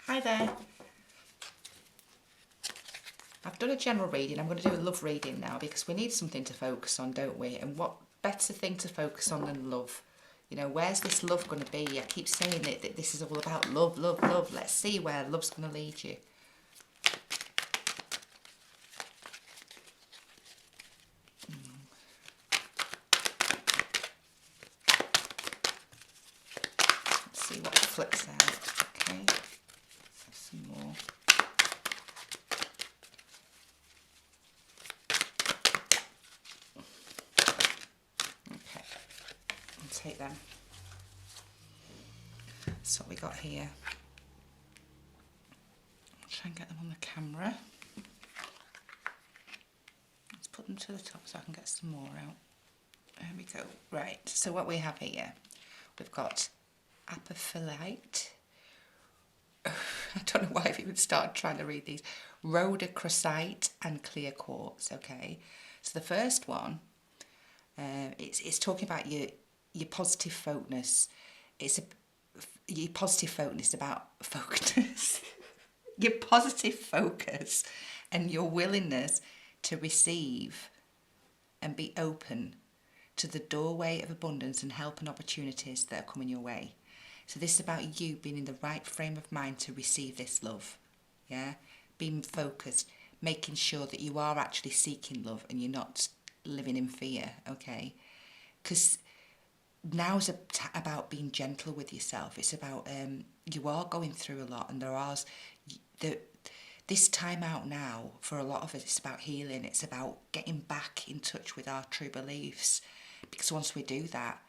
Hi there. I've done a general reading. I'm going to do a love reading now because we need something to focus on, don't we? And what better thing to focus on than love? You know, where's this love going to be? I keep saying that this is all about love, love, love. Let's see where love's going to lead you. Let's see what flips out. Okay, some more. Okay, I'll take them. That's what we got here. I'll try and get them on the camera. Let's put them to the top so I can get some more out. There we go. Right, so what we have here, we've got apophyllite. I don't know why I've even started trying to read these. Rhodochrosite and clear quartz. Okay, so the first one, it's talking about your positive focus. Your positive focus about focus. Your positive focus and your willingness to receive and be open to the doorway of abundance and help and opportunities that are coming your way. So this is about you being in the right frame of mind to receive this love. Yeah? Being focused, making sure that you are actually seeking love and you're not living in fear, okay? Because now's about being gentle with yourself. It's about you are going through a lot, and this time out now for a lot of us, it's about healing. It's about getting back in touch with our true beliefs, because once we do that,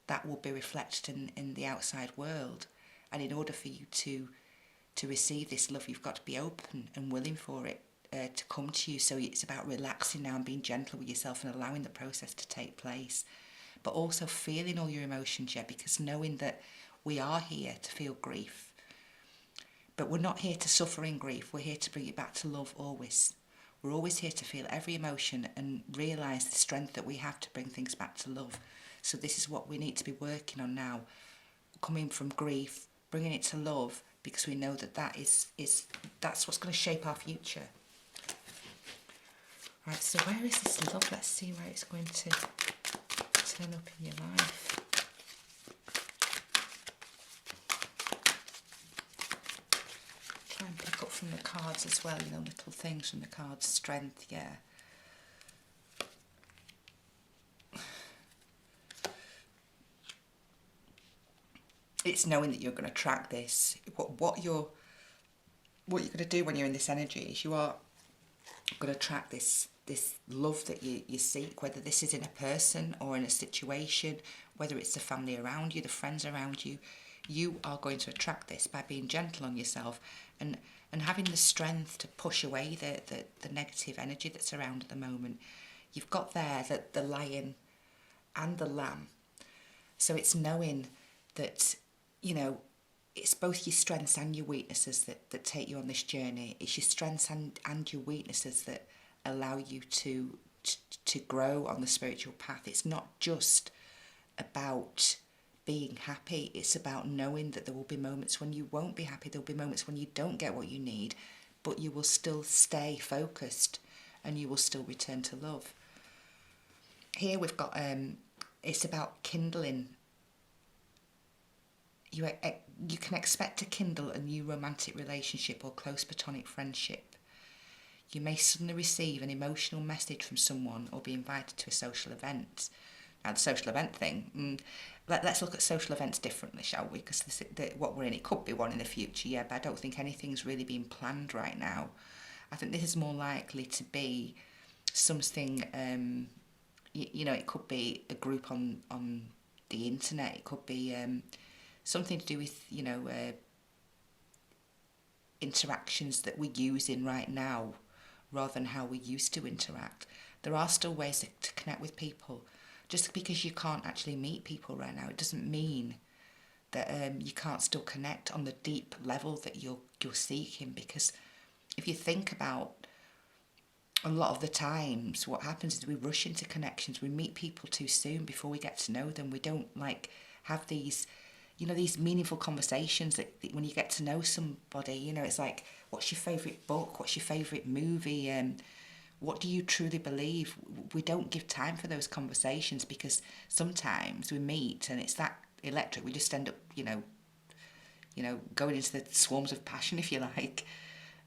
that will be reflected in the outside world. And in order for you to receive this love, you've got to be open and willing for it to come to you. So it's about relaxing now and being gentle with yourself and allowing the process to take place, but also feeling all your emotions, yeah, because knowing that we are here to feel grief, but we're not here to suffer in grief. We're here to bring it back to love always. We're always here to feel every emotion and realise the strength that we have to bring things back to love. So this is what we need to be working on now, coming from grief, bringing it to love, because we know that that's what's going to shape our future. Right, so where is this love? Let's see where it's going to turn up in your life. Try and pick up from the cards as well, you know, little things from the cards. Strength, yeah. It's knowing that you're going to attract this. What you're going to do when you're in this energy is you are going to attract this love that you seek, whether this is in a person or in a situation, whether it's the family around you, the friends around you. You are going to attract this by being gentle on yourself and having the strength to push away the negative energy that's around at the moment. You've got there that the lion and the lamb. So it's knowing that, you know, it's both your strengths and your weaknesses that take you on this journey. It's your strengths and your weaknesses that allow you to grow on the spiritual path. It's not just about being happy. It's about knowing that there will be moments when you won't be happy. There will be moments when you don't get what you need, but you will still stay focused and you will still return to love. Here we've got, it's about kindling. You can expect to kindle a new romantic relationship or close platonic friendship. You may suddenly receive an emotional message from someone or be invited to a social event. Now, the social event thing, let's look at social events differently, shall we? Because what we're in, it could be one in the future, yeah, but I don't think anything's really being planned right now. I think this is more likely to be something, you know, it could be a group on the internet. It could be something to do with, you know, interactions that we're using right now rather than how we used to interact. There are still ways to connect with people. Just because you can't actually meet people right now, it doesn't mean that you can't still connect on the deep level that you're seeking. Because if you think about a lot of the times, what happens is we rush into connections. We meet people too soon before we get to know them. We don't have these you know, these meaningful conversations that when you get to know somebody, you know, it's like, what's your favourite book? What's your favourite movie? What do you truly believe? We don't give time for those conversations because sometimes we meet and it's that electric. We just end up, going into the swarms of passion, if you like.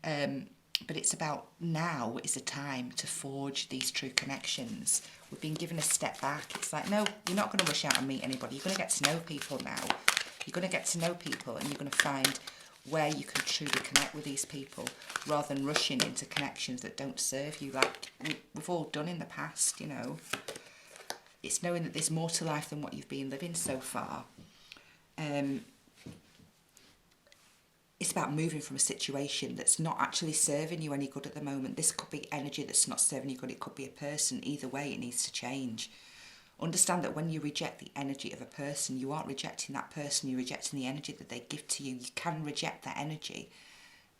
But it's about now is the time to forge these true connections. We've been given a step back. It's like, no, you're not going to rush out and meet anybody. You're going to get to know people now. You're going to get to know people and you're going to find where you can truly connect with these people rather than rushing into connections that don't serve you, like we've all done in the past, you know. It's knowing that there's more to life than what you've been living so far. It's about moving from a situation that's not actually serving you any good at the moment. This could be energy that's not serving you good. It could be a person. Either way, it needs to change. Understand that when you reject the energy of a person, you aren't rejecting that person. You're rejecting the energy that they give to you. You can reject that energy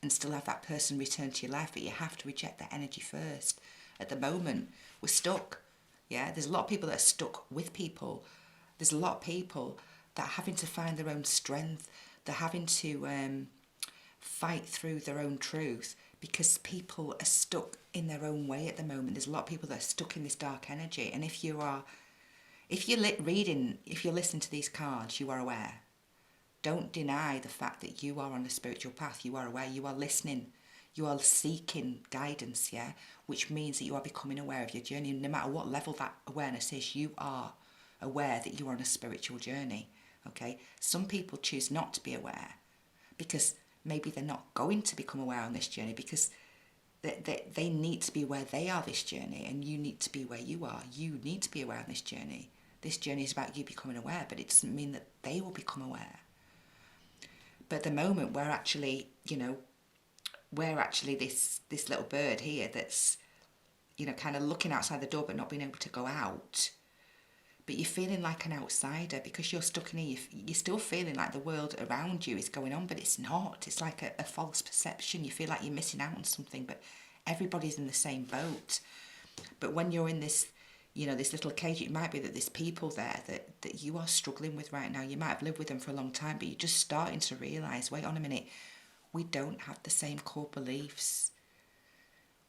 and still have that person return to your life, but you have to reject that energy first. At the moment, we're stuck. Yeah, there's a lot of people that are stuck with people. There's a lot of people that are having to find their own strength. They're having to fight through their own truth because people are stuck in their own way at the moment. There's a lot of people that are stuck in this dark energy, and if you're listening to these cards, you are aware. Don't deny the fact that you are on a spiritual path. You are aware. You are listening. You are seeking guidance, yeah? Which means that you are becoming aware of your journey. No matter what level that awareness is, you are aware that you are on a spiritual journey, okay? Some people choose not to be aware because maybe they're not going to become aware on this journey because they need to be where they are this journey, and you need to be where you are. You need to be aware on this journey. This journey is about you becoming aware, but it doesn't mean that they will become aware. But at the moment, we're actually this little bird here that's, kind of looking outside the door but not being able to go out. But you're feeling like an outsider because you're stuck in here. You're still feeling like the world around you is going on, but it's not. It's like a false perception. You feel like you're missing out on something, but everybody's in the same boat. But when you're in this, this little cage, it might be that there's people there that you are struggling with right now. You might have lived with them for a long time, but you're just starting to realise, wait on a minute, we don't have the same core beliefs.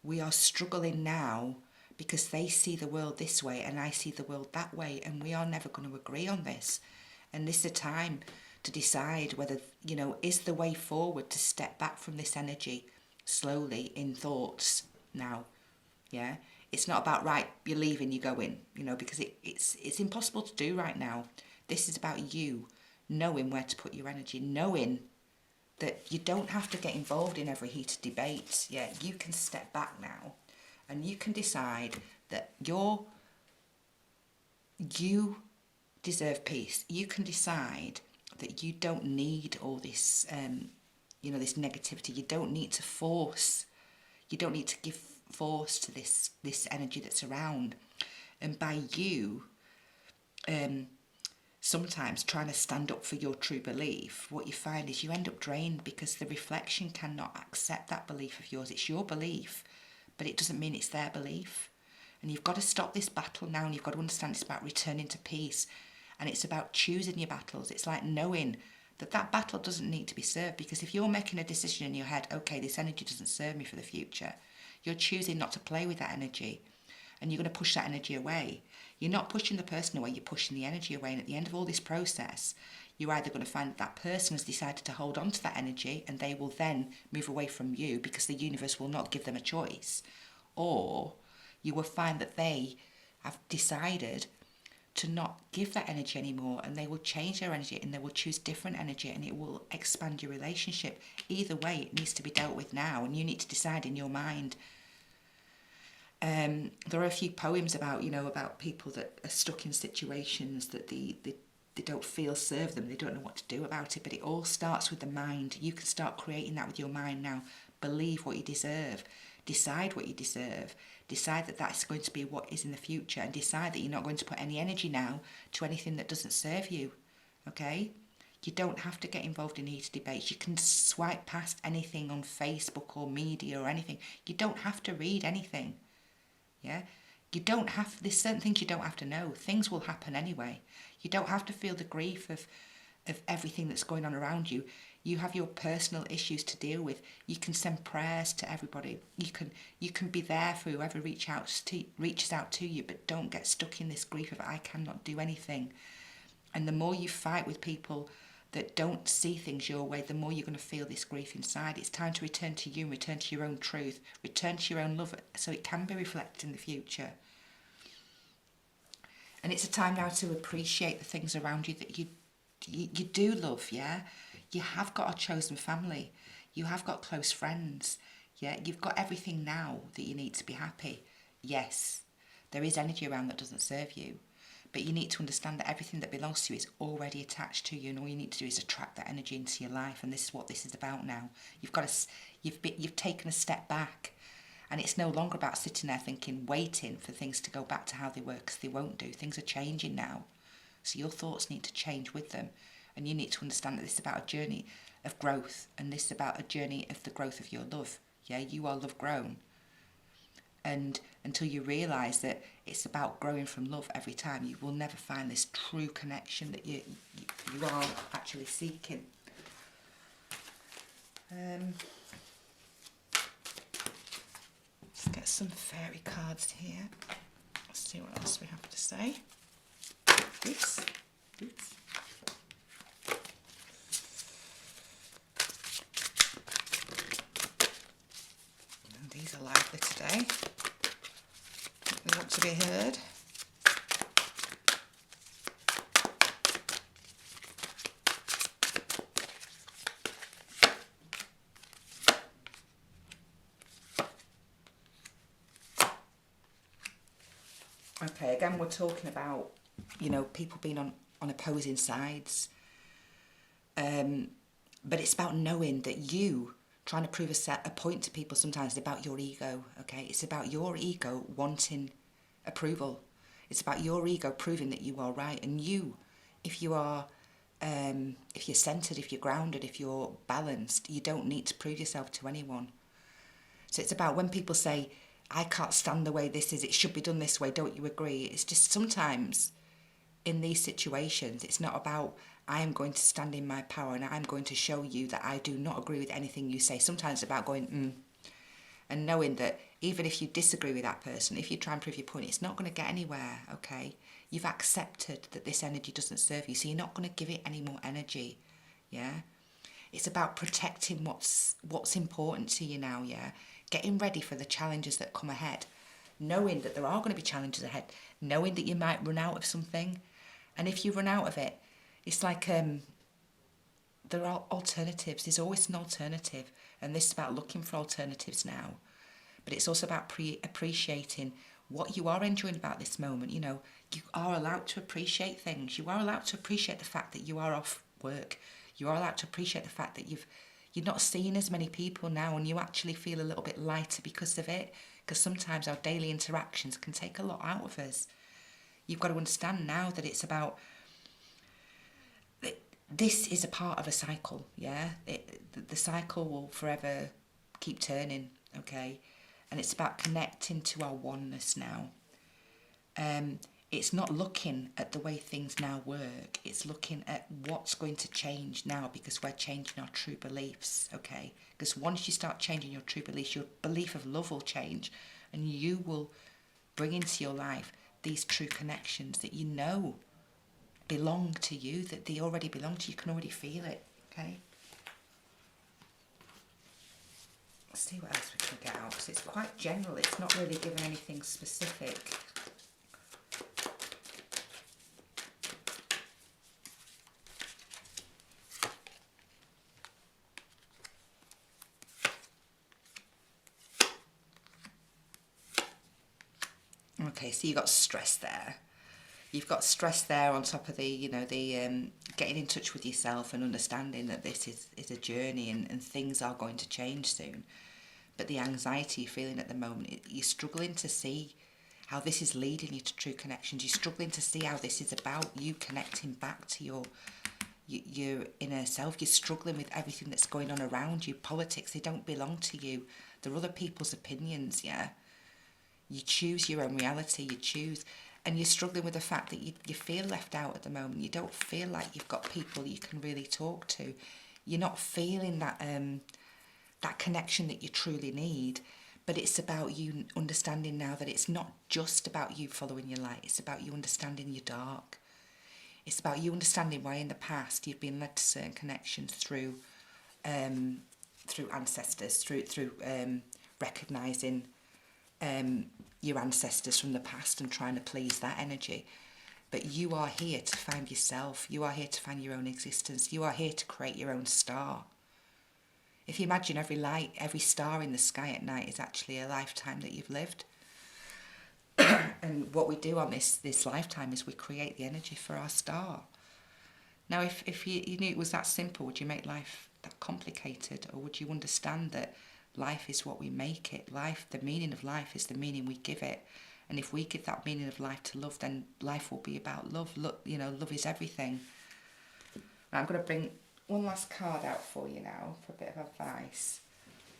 We are struggling now because they see the world this way and I see the world that way, and we are never going to agree on this. And this is a time to decide whether, is the way forward to step back from this energy slowly in thoughts now. Yeah, it's not about, right, you're leaving, you're going, because it's impossible to do right now. This is about you knowing where to put your energy, knowing that you don't have to get involved in every heated debate. Yeah, you can step back now and you can decide that you deserve peace. You can decide that you don't need all this, this negativity. You don't need to force. You don't need to give force to this energy that's around. And by you, sometimes trying to stand up for your true belief, what you find is you end up drained because the reflection cannot accept that belief of yours. It's your belief, but it doesn't mean it's their belief. And you've got to stop this battle now, and you've got to understand it's about returning to peace, and it's about choosing your battles. It's like knowing that battle doesn't need to be served, because if you're making a decision in your head, okay, this energy doesn't serve me for the future, you're choosing not to play with that energy, and you're going to push that energy away. You're not pushing the person away, you're pushing the energy away. And at the end of all this process, you're either going to find that person has decided to hold on to that energy and they will then move away from you because the universe will not give them a choice. Or you will find that they have decided to not give that energy anymore, and they will change their energy and they will choose different energy, and it will expand your relationship. Either way, it needs to be dealt with now, and you need to decide in your mind. There are a few poems about people that are stuck in situations that they don't feel serve them. They don't know what to do about it, but it all starts with the mind. You can start creating that with your mind now. Believe what you deserve. Decide what you deserve. Decide that that's going to be what is in the future, and decide that you're not going to put any energy now to anything that doesn't serve you, okay? You don't have to get involved in heated debates. You can swipe past anything on Facebook or media or anything. You don't have to read anything. Yeah, there's certain things you don't have to know. Things will happen anyway. You don't have to feel the grief of of everything that's going on around you. You have your personal issues to deal with. You can send prayers to everybody. You can be there for whoever reaches out to you, but don't get stuck in this grief of I cannot do anything. And the more you fight with people that don't see things your way, the more you're going to feel this grief inside. It's time to return to you and return to your own truth, return to your own love so it can be reflected in the future. And it's a time now to appreciate the things around you that you do love, yeah? You have got a chosen family. You have got close friends, yeah? You've got everything now that you need to be happy. Yes, there is energy around that doesn't serve you, but you need to understand that everything that belongs to you is already attached to you, and all you need to do is attract that energy into your life, and this is what this is about now. You've taken a step back, and it's no longer about sitting there thinking, waiting for things to go back to how they were, because they won't do. Things are changing now. So your thoughts need to change with them. And you need to understand that this is about a journey of growth. And this is about a journey of the growth of your love. Yeah, you are love grown. And until you realise that it's about growing from love every time, you will never find this true connection that you are actually seeking. Let's get some fairy cards here. Let's see what else we have to say. Oops. And these are lively today. They want to be heard. Okay, again, we're talking about, people being on opposing sides. But it's about knowing that you trying to prove a point to people sometimes is about your ego, okay? It's about your ego wanting approval. It's about your ego proving that you are right. And you, if you are, if you're centered, if you're grounded, if you're balanced, you don't need to prove yourself to anyone. So it's about when people say, I can't stand the way this is, it should be done this way, don't you agree? It's just sometimes in these situations, it's not about I am going to stand in my power and I'm going to show you that I do not agree with anything you say. Sometimes it's about going, and knowing that even if you disagree with that person, if you try and prove your point, it's not going to get anywhere, okay? You've accepted that this energy doesn't serve you, so you're not going to give it any more energy, yeah? It's about protecting what's important to you now, yeah? Getting ready for the challenges that come ahead, knowing that there are going to be challenges ahead, knowing that you might run out of something. And if you run out of it, it's like there are alternatives. There's always an alternative. And this is about looking for alternatives now. But it's also about appreciating what you are enjoying about this moment. You are allowed to appreciate things. You are allowed to appreciate the fact that you are off work. You are allowed to appreciate the fact that you're not seeing as many people now, and you actually feel a little bit lighter because of it. Because sometimes our daily interactions can take a lot out of us. You've got to understand now that it's about, this is a part of a cycle, yeah? The cycle will forever keep turning, okay? And it's about connecting to our oneness now. It's not looking at the way things now work. It's looking at what's going to change now, because we're changing our true beliefs, okay? Because once you start changing your true beliefs, your belief of love will change, and you will bring into your life these true connections that you know belong to you, that they already belong to you. You can already feel it, okay? Let's see what else we can get out, because it's quite general. It's not really giving anything specific. Okay, so you've got stress there. You've got stress there on top of the getting in touch with yourself and understanding that this is a journey and things are going to change soon. But the anxiety you're feeling at the moment, you're struggling to see how this is leading you to true connections. You're struggling to see how this is about you connecting back to your inner self. You're struggling with everything that's going on around you. Politics, they don't belong to you. They're other people's opinions, yeah? You choose your own reality, you choose. and you're struggling with the fact that you feel left out at the moment, you don't feel like you've got people you can really talk to, you're not feeling that that connection that you truly need. But it's about you understanding now that it's not just about you following your light, it's about you understanding your dark. It's about you understanding why in the past you've been led to certain connections through ancestors, through recognising your ancestors from the past and trying to please that energy. But you are here to find yourself. You are here to find your own existence. You are here to create your own star. If you imagine every light, every star in the sky at night is actually a lifetime that you've lived. And what we do on this lifetime is we create the energy for our star. Now, if you knew it was that simple, would you make life that complicated? Or would you understand that life is what we make it? Life, the meaning of life is the meaning we give it. And if we give that meaning of life to love, then life will be about love. Look, love is everything. Now, I'm going to bring one last card out for you now for a bit of advice.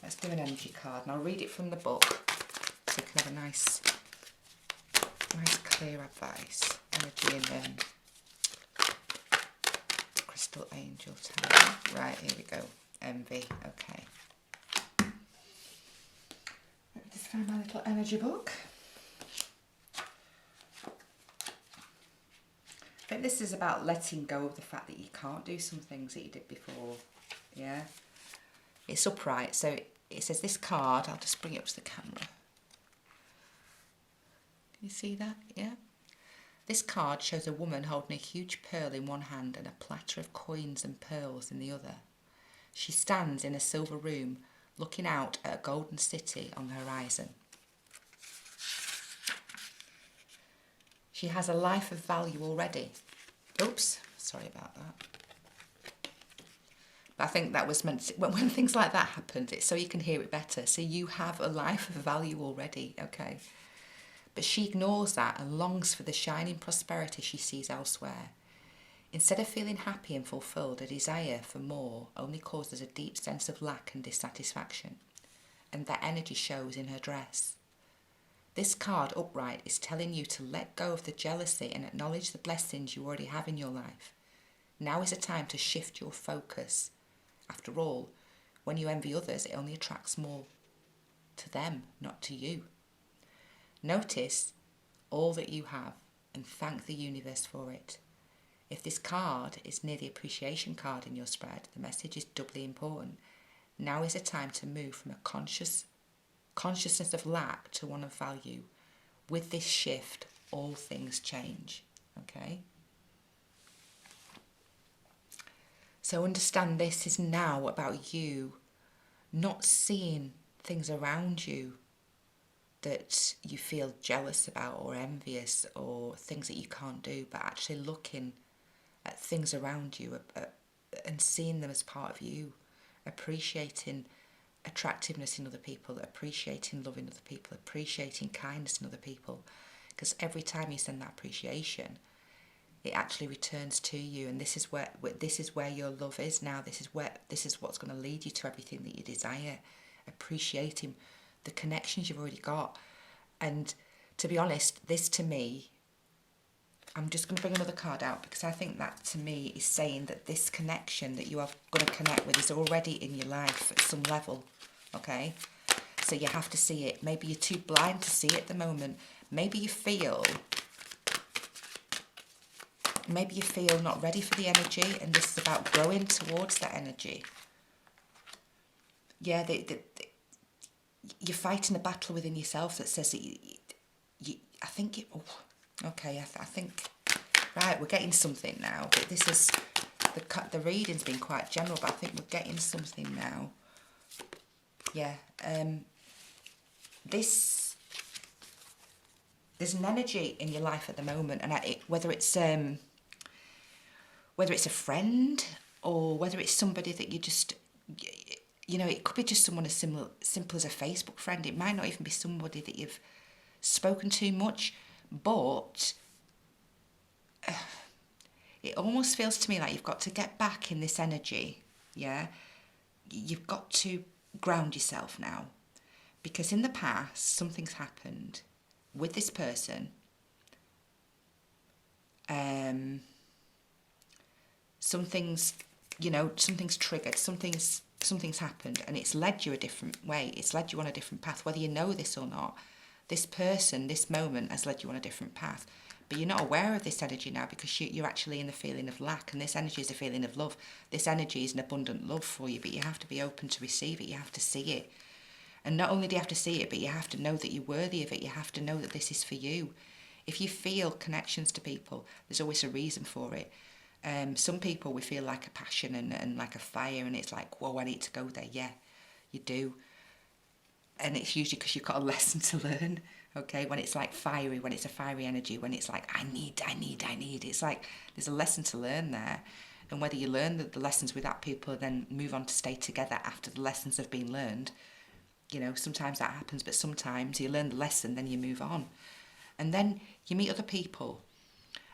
Let's do an energy card, and I'll read it from the book so you can have a nice clear advice. Energy and Crystal Angel Tarot. Right, here we go. Envy. Okay. Let me just find my little energy book. I think this is about letting go of the fact that you can't do some things that you did before. Yeah. It's upright. So it says this card, I'll just bring it up to the camera. Can you see that? Yeah. This card shows a woman holding a huge pearl in one hand and a platter of coins and pearls in the other. She stands in a silver room looking out at a golden city on the horizon. She has a life of value already. Oops, sorry about that. But I think that was meant to, when things like that happened, it's so you can hear it better. So you have a life of value already, okay? But she ignores that and longs for the shining prosperity she sees elsewhere. Instead of feeling happy and fulfilled, a desire for more only causes a deep sense of lack and dissatisfaction. And that energy shows in her dress. This card, upright, is telling you to let go of the jealousy and acknowledge the blessings you already have in your life. Now is a time to shift your focus. After all, when you envy others, it only attracts more to them, not to you. Notice all that you have and thank the universe for it. If this card is near the appreciation card in your spread, the message is doubly important. Now is a time to move from a consciousness of lack to one of value. With this shift, all things change. Okay? So understand this is now about you not seeing things around you that you feel jealous about or envious or things that you can't do, but actually looking at things around you and seeing them as part of you, appreciating attractiveness in other people, appreciating love in other people, appreciating kindness in other people. Because every time you send that appreciation, it actually returns to you, and this is where your love is now. This is what's going to lead you to everything that you desire. Appreciating the connections you've already got. And to be honest, this to me, I'm just going to bring another card out because I think that to me is saying that this connection that you are going to connect with is already in your life at some level, okay? So you have to see it. Maybe you're too blind to see it at the moment. Maybe you feel not ready for the energy, and this is about growing towards that energy. Yeah, you're fighting a battle within yourself that says that right, we're getting something now. But this is, the reading's been quite general, but I think we're getting something now. Yeah, there's an energy in your life at the moment, and whether it's a friend or whether it's somebody that you just, it could be just someone as simple as a Facebook friend. It might not even be somebody that you've spoken to much, but it almost feels to me like you've got to get back in this energy, yeah? You've got to ground yourself now, because in the past, something's happened with this person Something's, something's triggered, something's happened, and it's led you a different way. It's led you on a different path, whether you know this or not. This person, this moment has led you on a different path. But you're not aware of this energy now because you're actually in the feeling of lack, and this energy is a feeling of love. This energy is an abundant love for you, but you have to be open to receive it. You have to see it. And not only do you have to see it, but you have to know that you're worthy of it. You have to know that this is for you. If you feel connections to people, there's always a reason for it. Some people, we feel like a passion and like a fire, and it's like, whoa, I need to go there. Yeah, you do. And it's usually because you've got a lesson to learn, okay? When it's like fiery, when it's a fiery energy, when it's like, I need. It's like there's a lesson to learn there. And whether you learn the lessons with that people and then move on to stay together after the lessons have been learned, sometimes that happens, but sometimes you learn the lesson, then you move on. And then you meet other people.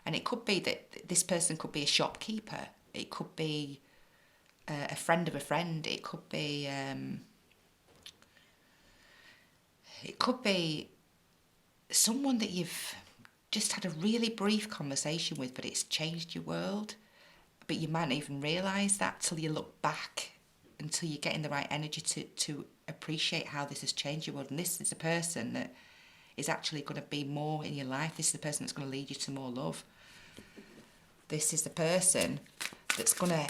And it could be that this person could be a shopkeeper. It could be a friend of a friend. It could be someone that you've just had a really brief conversation with, but it's changed your world. But you might not even realise that till you look back, until you get in the right energy to appreciate how this has changed your world. And this is a person that is actually going to be more in your life. This is the person that's going to lead you to more love. This is the person that's going to...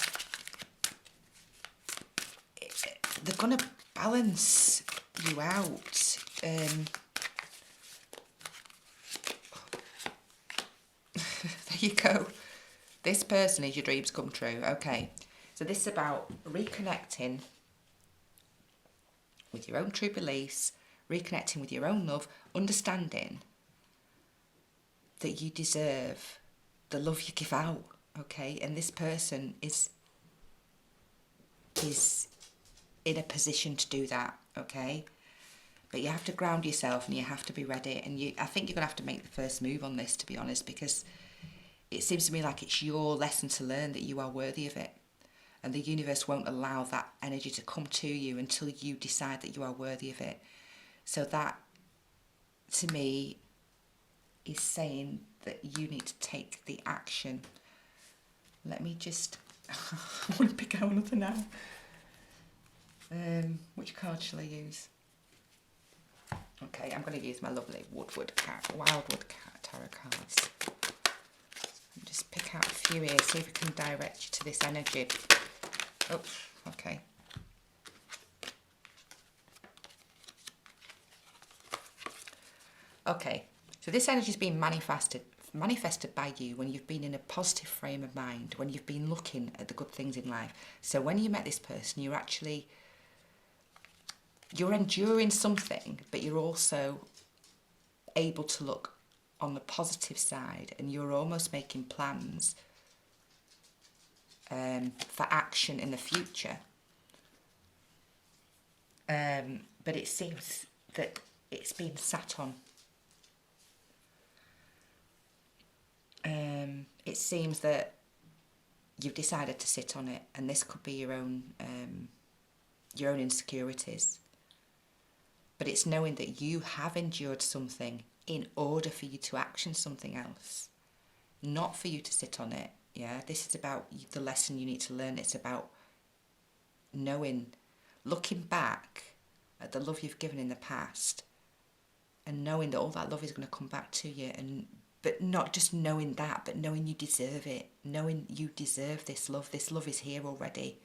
They're going to balance you out. There you go. This person is your dreams come true. Okay. So this is about reconnecting with your own true beliefs, reconnecting with your own love, understanding that you deserve the love you give out, okay? And this person is in a position to do that, okay? But you have to ground yourself and you have to be ready. And I think you're going to have to make the first move on this, to be honest, because it seems to me like it's your lesson to learn that you are worthy of it. And the universe won't allow that energy to come to you until you decide that you are worthy of it. So that, to me, is saying that you need to take the action. Let me just... I want to pick out another now. Which card shall I use? Okay, I'm going to use my lovely Wildwood Cat tarot cards. Just pick out a few here, see if we can direct you to this energy. Oh, okay. Okay, so this energy is being manifested by you when you've been in a positive frame of mind, when you've been looking at the good things in life. So when you met this person, you're enduring something, but you're also able to look on the positive side, and you're almost making plans for action in the future. But it seems that it's been sat on. It seems that you've decided to sit on it, and this could be your own insecurities. But it's knowing that you have endured something in order for you to action something else, not for you to sit on it. Yeah, this is about the lesson you need to learn. It's about knowing, looking back at the love you've given in the past, and knowing that all that love is going to come back to you, but not just knowing that, but knowing you deserve it, knowing you deserve this love. This love is here already.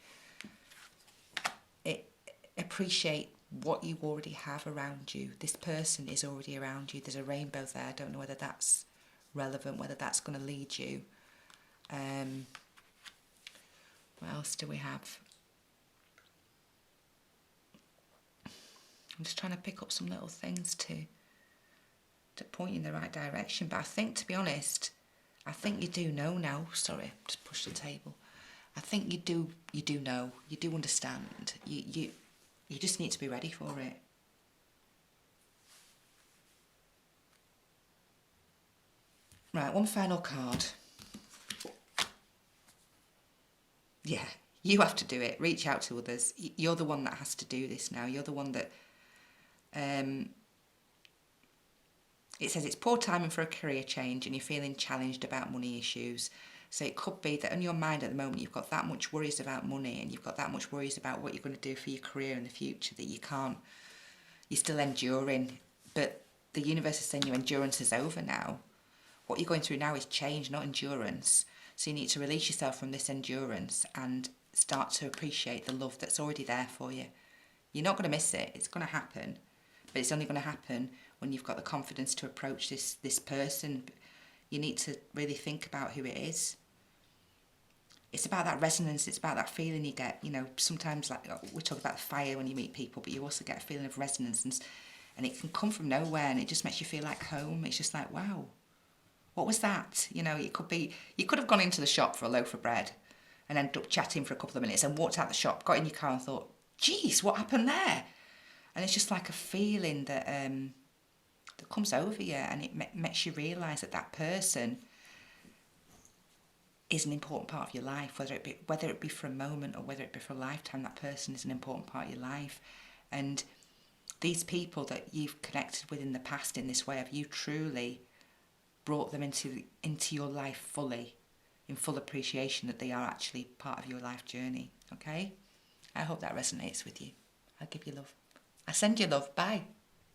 Appreciate what you already have around you. This person is already around you. There's a rainbow there. I don't know whether that's relevant, whether that's going to lead you. What else do we have? I'm just trying to pick up some little things to point you in the right direction. But I think, to be honest, I think you do know now. Sorry, just pushed the table. I think you do know. You do understand. You just need to be ready for it. Right, one final card. Yeah, you have to do it. Reach out to others. You're the one that has to do this now. You're the one that It says it's poor timing for a career change and you're feeling challenged about money issues. So it could be that in your mind at the moment you've got that much worries about money and you've got that much worries about what you're going to do for your career in the future that you're still enduring. But the universe is saying your endurance is over now. What you're going through now is change, not endurance. So you need to release yourself from this endurance and start to appreciate the love that's already there for you. You're not going to miss it. It's going to happen. But it's only going to happen when you've got the confidence to approach this person. You need to really think about who it is. It's about that resonance. It's about that feeling you get. You know, sometimes like we talk about the fire when you meet people, but you also get a feeling of resonance, and it can come from nowhere, and it just makes you feel like home. It's just like, wow, what was that? You know, it could be, you could have gone into the shop for a loaf of bread and ended up chatting for a couple of minutes and walked out the shop, got in your car and thought, geez, what happened there? And it's just like a feeling that that comes over you, and it makes you realise that that person is an important part of your life, whether it be for a moment or whether it be for a lifetime. That person is an important part of your life. And these people that you've connected with in the past in this way, have you truly brought them into your life fully, in full appreciation that they are actually part of your life journey? Okay? I hope that resonates with you. I give you love. I send you love. Bye.